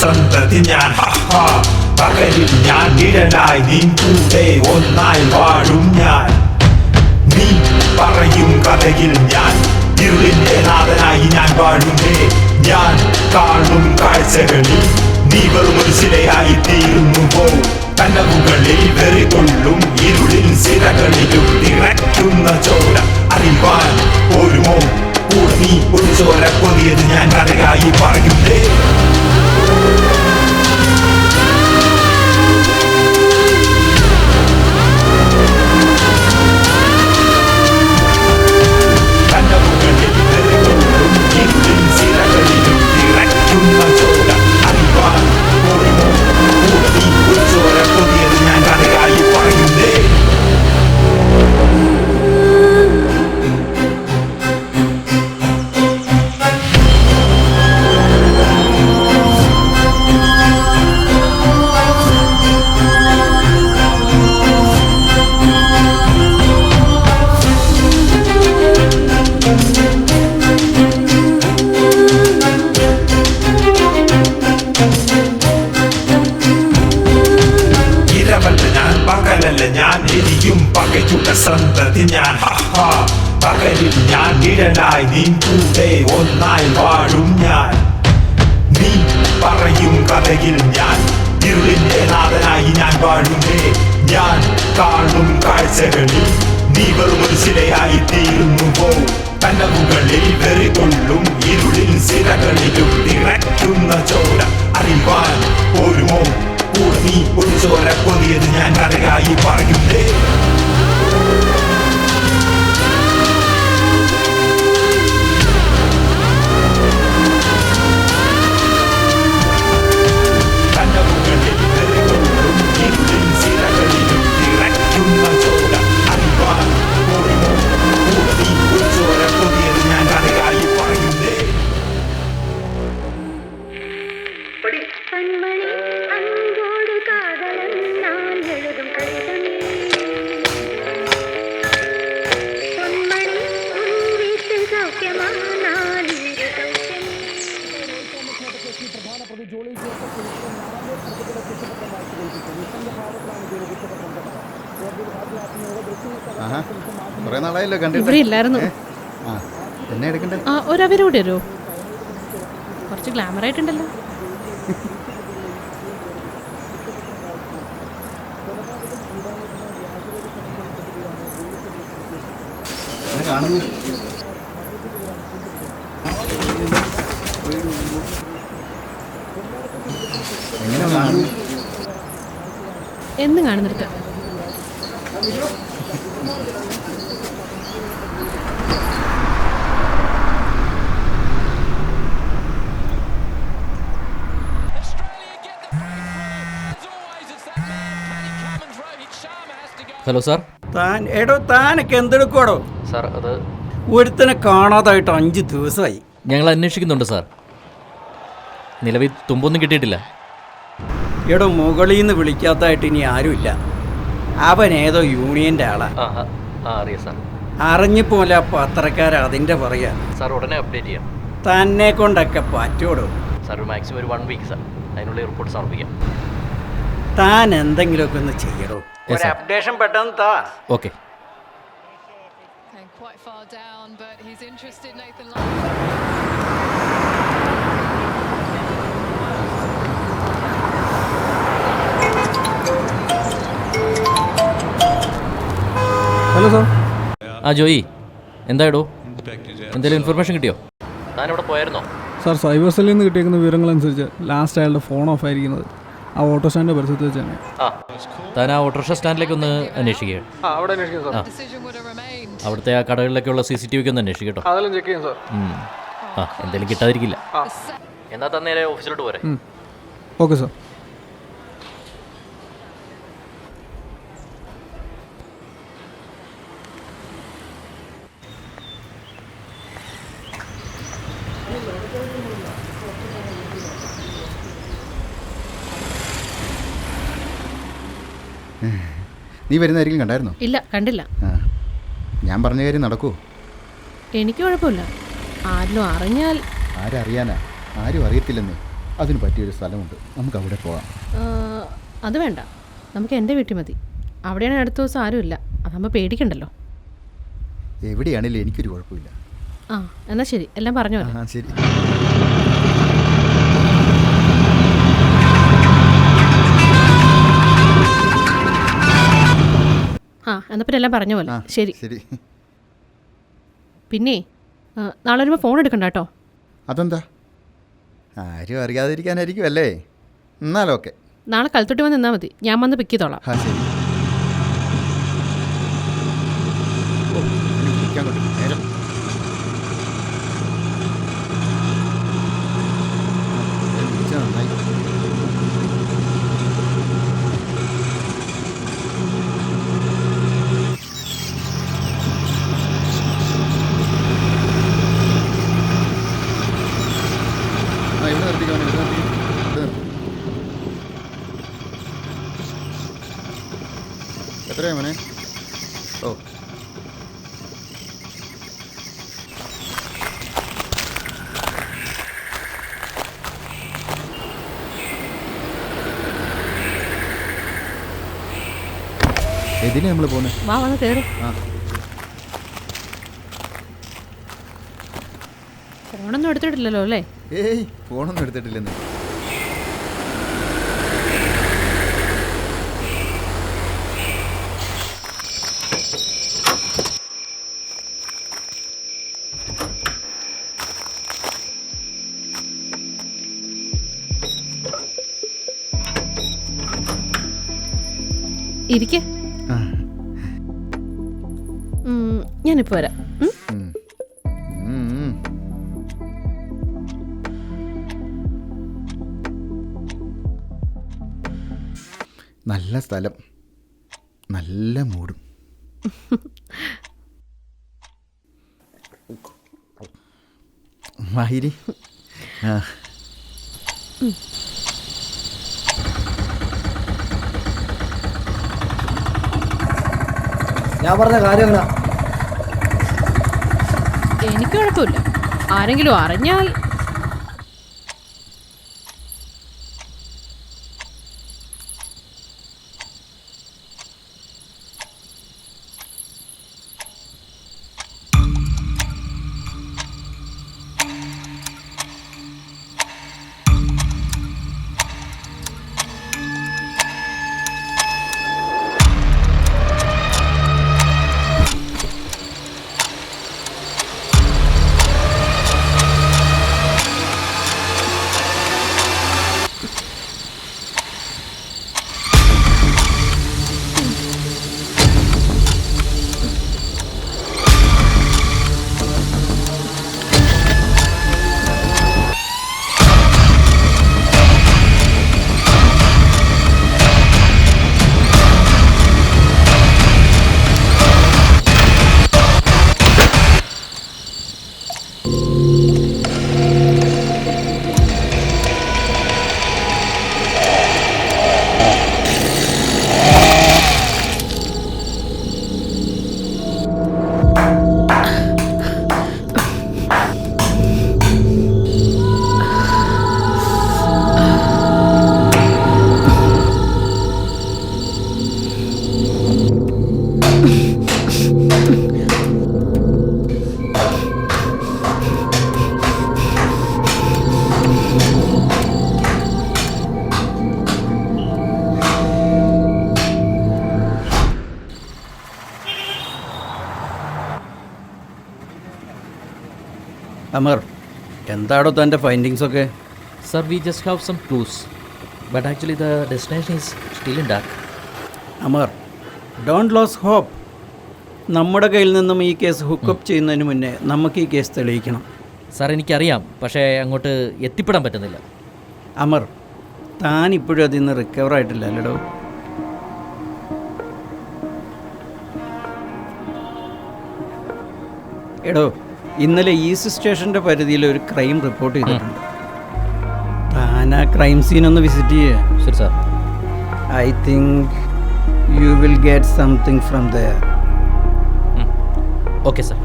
സന്തതി ഞാൻ പകലിൽ ഞാൻ നിഴലായി നിൻ കൂടെ ഒന്നായി വാഴും ഞാൻ. നീ പറയും കഥയിൽ ഞാൻ ഇരുളിന്റെ നാഥനായി ഞാൻ വാഴുന്നേ. ഞാൻ കാണും കാഴ്ചകളിൽ നീ വെറും ഒരു ശിലയായി തീരുന്നുവോ? കനവുകളിൽ വെറികൊള്ളും ഇരുളിൽ സിരകളിലും നിറയ്ക്കുന്ന ചോര അറിവാൻ ഒരുമോ കൂടെ നീ ഒരു ചോര കൊതിയത് ഞാൻ കഥയായി പറയുന്നേ. ഞാൻ എരിയും പകയുടെ സന്തതി ഞാൻ പകലിൽ ഞാൻ നിഴലായി നിൻ കൂടെ ഒന്നായി വാഴും ഞാൻ. നീ പറയും കഥയിൽ ഞാൻ ഇരുളിന്റെ നാഥനായി ഞാൻ വാഴുന്നേ. ഞാൻ കാണും കാഴ്ചകളിൽ നീ വെറും ഒരു ശിലയായി തീരുന്നുവോ? കനവുകളിൽ വെറികൊള്ളും ഇരുളിൽ സിരകളിലും നിറയ്ക്കുന്ന ചോര അറിവാൻ ഒരുമോ കൂടെ നീ ഒരു ചോര കൊതിയത് ഞാൻ കഥയായി പറയുന്നേ. കനവുകളിൽ വെറികൊള്ളും ഇരുളിൽ സിരകളിലും നിറയ്ക്കുന്ന ചോര അറിവാൻ ഒരുമോ കൂടെ നീ ഒരു ചോര കൊതിയത് ഞാൻ കഥയായി പറയുന്നേ. കുറെ നാളായല്ലോ കണ്ടിട്ട്. ഇവിടെ ഇല്ലായിരുന്നു. എന്നെ എടുക്കണ്ടേ? ഒരവരോട് വരുമോ? കുറച്ച് ഗ്ലാമർ ആയിട്ടുണ്ടല്ലോ. എന്ന് കാണുന്നിട്ട് ഹലോ സാർ. താനൊക്കെ എന്തെടുക്കുവാടോ? സാർ അത് ഒരുത്തനെ കാണാതായിട്ട് 5 ദിവസമായി. ഞങ്ങൾ അന്വേഷിക്കുന്നുണ്ട് സാർ. നിലവിൽ തുമ്പൊന്നും കിട്ടിയിട്ടില്ല. എടോ മുകളിൽ നിന്ന് വിളിക്കാത്തതായിട്ട് ഇനി ആരുമില്ല. അവൻ ഏതോ യൂണിയൻ്റെ ആളാ. അറിയാം സാർ. അറിഞ്ഞിപ്പോലെ പത്രക്കാർ അതിൻ്റെ പറയാ. സാർ ഉടനെ അപ്ഡേറ്റ് ചെയ്യാം. തന്നെ കൊണ്ടൊക്കെ പറ്റോടോ? സാർ മാക്സിമം ഒരു 1 വീക്ക് സാർ. അതിനുള്ള റിപ്പോർട്ട് സമർപ്പിക്കാം. താൻ എന്തെങ്കിലുമൊക്കെ ഒന്ന് ചെയ്യടോ. ഒരു അപ്ഡേഷൻ പെട്ടെന്ന് താ. ഓക്കെ. Hello sir. ജോയി, എന്തായിടോ? എന്തെങ്കിലും ഇൻഫർമേഷൻ കിട്ടിയോ? താനിവിടെ പോയായിരുന്നോ? സാർ, സൈബർ സെല്ലിൽ നിന്ന് കിട്ടിയിരിക്കുന്ന വിവരങ്ങളനുസരിച്ച് ലാസ്റ്റ് അയാളുടെ ഫോൺ ഓഫ് ആയിരിക്കുന്നത് ആ ഓട്ടോ സ്റ്റാൻഡിൻ്റെ പരിസരത്ത് വെച്ച് തന്നെ. താൻ ആ ഓട്ടോറിക്ഷ സ്റ്റാൻഡിലേക്ക് ഒന്ന് അന്വേഷിക്കുക. അവിടുത്തെ ആ കടകളിലൊക്കെയുള്ള CCTV ഒന്ന് അന്വേഷിക്കട്ടോ. ചെക്ക് ചെയ്യാം സാർ. എന്തെങ്കിലും കിട്ടാതിരിക്കില്ല. എന്നാൽ തന്നെ നേരെ ഓഫീസിലോട്ട് പോരെ. Okay sir. നീ വരുന്നതായിരിക്കും കണ്ടായിരുന്നോ? ഇല്ല, കണ്ടില്ല. ഞാൻ പറഞ്ഞ കാര്യം നടക്കുമോ? എനിക്ക് കുഴപ്പമില്ല. ആരിലും അറിഞ്ഞാൽ. ആരറിയാനാ? ആരും അറിയത്തില്ലെന്നേ. അതിന് പറ്റിയൊരു സ്ഥലമുണ്ട്, നമുക്ക് അവിടെ പോകാം. അത് വേണ്ട, നമുക്ക് എൻ്റെ വീട്ടിൽ മതി. അവിടെയാണ് അടുത്ത ദിവസം ആരുമില്ല, അതാകുമ്പോൾ പേടിക്കണ്ടല്ലോ. എവിടെയാണെങ്കിലും എനിക്കൊരു കുഴപ്പമില്ല. ആ എന്നാൽ ശരി, എല്ലാം പറഞ്ഞു ആ ശരി. ആ എന്നാൽ പിന്നെ എല്ലാം പറഞ്ഞ പോലെ. ശരി ശരി. പിന്നെ നാളെ വരുമ്പോൾ ഫോൺ എടുക്കണ്ട കേട്ടോ. അതെന്താ? ആരും അറിയാതിരിക്കാനായിരിക്കും അല്ലേ? എന്നാലൊക്കെ. നാളെ കൽത്തൊട്ടി വന്ന് നിന്നാൽ മതി, ഞാൻ വന്ന് പിക്ക് ചെയ്തോളാം. ആ ശരി. നേരം നന്നായി. ഇവിടെ നിർത്തിക്കോനെ, ഇവിടെ നിർത്തി. എത്രയാ മോനെ? ഓ എതിനെ നമ്മൾ പോകുന്നത്? വാ വന്ന് കയറി. ആ ഫോണൊന്നും എടുത്തിട്ടില്ലല്ലോ അല്ലേ? ഏയ് ഫോണൊന്നും എടുത്തിട്ടില്ലെന്ന്. ഇരിക്കേ, ഞാനിപ്പോൾ വരാം. നല്ല സ്ഥലം, നല്ല മൂടും. മാഹിരി. ആ ഞാൻ പറഞ്ഞ കാര്യം എങ്ങനാ? എനിക്ക് കുഴപ്പമില്ല, ആരെങ്കിലും അറിഞ്ഞാൽ. അമർ, എന്താണോ തൻ്റെ ഫൈൻഡിങ്സ് ഒക്കെ? Sir, we just have some clues, but actually the destination is still in dark. Amar, don't lose hope. നമ്മുടെ കയ്യിൽ നിന്നും ഈ കേസ് ഹുക്കപ്പ് ചെയ്യുന്നതിന് മുന്നേ നമുക്ക് ഈ കേസ് തെളിയിക്കണം. സാർ എനിക്കറിയാം, പക്ഷേ അങ്ങോട്ട് എത്തിപ്പെടാൻ പറ്റുന്നില്ല. അമർ, താൻ ഇപ്പോഴും അതിൽ നിന്ന് റിക്കവർ ആയിട്ടില്ല അല്ലടോ? എടോ, ഇന്നലെ ഈസ്റ്റ് സ്റ്റേഷൻ്റെ പരിധിയിൽ ഒരു ക്രൈം റിപ്പോർട്ട് ചെയ്തിട്ടുണ്ട്. താൻ ആ ക്രൈം സീൻ ഒന്ന് വിസിറ്റ് ചെയ്യുക. ശരി sir. I think you will get something from there. Okay sir.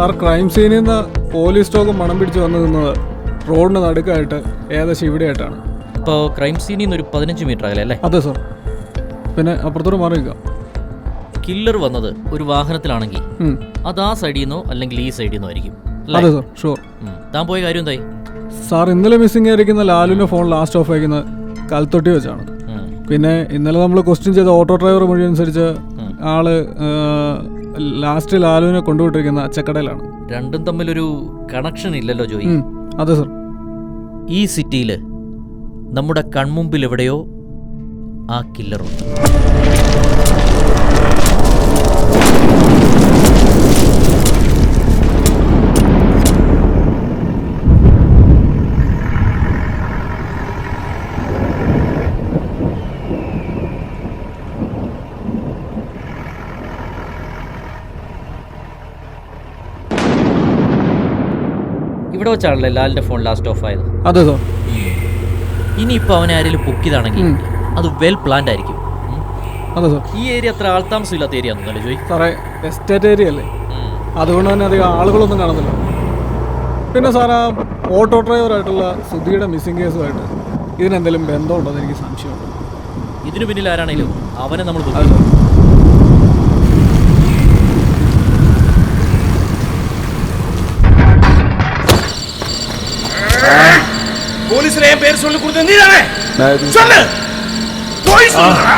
Sir crime സീനിൽ നിന്ന് പോലീസ് സ്റ്റോക്ക് മണം പിടിച്ച് വന്നു നിന്നത് റോഡിന് നടുക്കായിട്ട് ഏകദേശം ഇവിടെയായിട്ടാണ്. ഇപ്പോൾ ക്രൈം സീനിൽ നിന്ന് ഒരു 15 മീറ്റർ അകലെ അല്ലേ? അതെ സാർ. പിന്നെ അപ്പുറത്തോട്ട് മാറി നിൽക്കാം. കില്ലർ വന്നത് ഒരു വാഹനത്തിലാണെങ്കിൽ അത് ആ സൈഡിൽ നിന്നോ അല്ലെങ്കിൽ ഈ സൈഡിൽ നിന്നോ ആയിരിക്കും. അതെ സാർ, ഷുവർ. താൻ പോയ കാര്യം എന്തായി? സാർ ഇന്നലെ മിസ്സിംഗ് ആയിരിക്കുന്ന ലാലുവിൻ്റെ ഫോൺ ലാസ്റ്റ് ഓഫ് ആയിരിക്കുന്നത് കൽത്തൊട്ടി വെച്ചാണ്. പിന്നെ ഇന്നലെ നമ്മൾ ക്വസ്റ്റ്യൻ ചെയ്ത ഓട്ടോ ഡ്രൈവർ മൊഴി അനുസരിച്ച് ആള് ലാസ്റ്റ് ലാലുവിനെ കൊണ്ടുപോയിട്ടിരിക്കുന്ന അച്ചക്കടയിലാണ്. രണ്ടും തമ്മിലൊരു കണക്ഷൻ ഇല്ലല്ലോ ജോയി. അതെ സാർ. ഈ സിറ്റിയിൽ നമ്മുടെ കൺമുമ്പിൽ എവിടെയോ ആ കില്ലറുണ്ട്. ഇവിടെ വെച്ചാണല്ലേ ലാലിന്റെ ഫോൺ ലാസ്റ്റ് ഓഫ് ആയത്? അതെ സാർ. ഇനിയിപ്പോൾ അവനെ ആരെങ്കിലും പൊക്കിയതാണെങ്കിൽ അത് വെൽ പ്ലാൻഡ് ആയിരിക്കും. അതെ സാർ. ഈ ഏരിയ അത്ര ആൾത്താമസം ഇല്ലാത്ത ഏരിയ ആണെന്നല്ലേ ജോയി? സാറേ എസ്റ്റേറ്റ് ഏരിയ അല്ലേ, അതുകൊണ്ട് തന്നെ അധികം ആളുകളൊന്നും കാണുന്നില്ല. പിന്നെ സാർ ആ ഓട്ടോ ഡ്രൈവറായിട്ടുള്ള സുധിയുടെ മിസ്സിംഗ് കേസുമായിട്ട് ഇതിനെന്തെങ്കിലും ബന്ധമുണ്ടോ എന്ന് എനിക്ക് സംശയമുണ്ട്. ഇതിനു പിന്നിൽ ആരാണെങ്കിലും അവനെ നമ്മൾ അതെ സാർ. போலீஸ்ல என் பேர் சொல்லி கொடுத்த நீதானே? சொல்லு. போய் சொல்லுடா.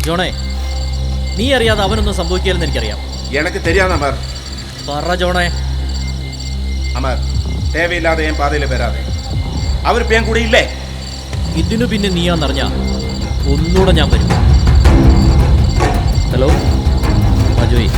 ജോണേ, നീ അറിയാതെ അവനൊന്നും സംഭവിക്കില്ലെന്ന് എനിക്കറിയാം. எனக்கு தெரியாத அமர். പറ ജോണേ. அமர், தேவையில்லாத என் பாதையில் பெறாதே. அவர் இப்போ என் கூட இல்லை. ഇതിനു പിന്നെ നീയാന്നറിഞ്ഞ ഒന്നുകൂടെ ഞാൻ വരും. ഹലോ അജോയ്,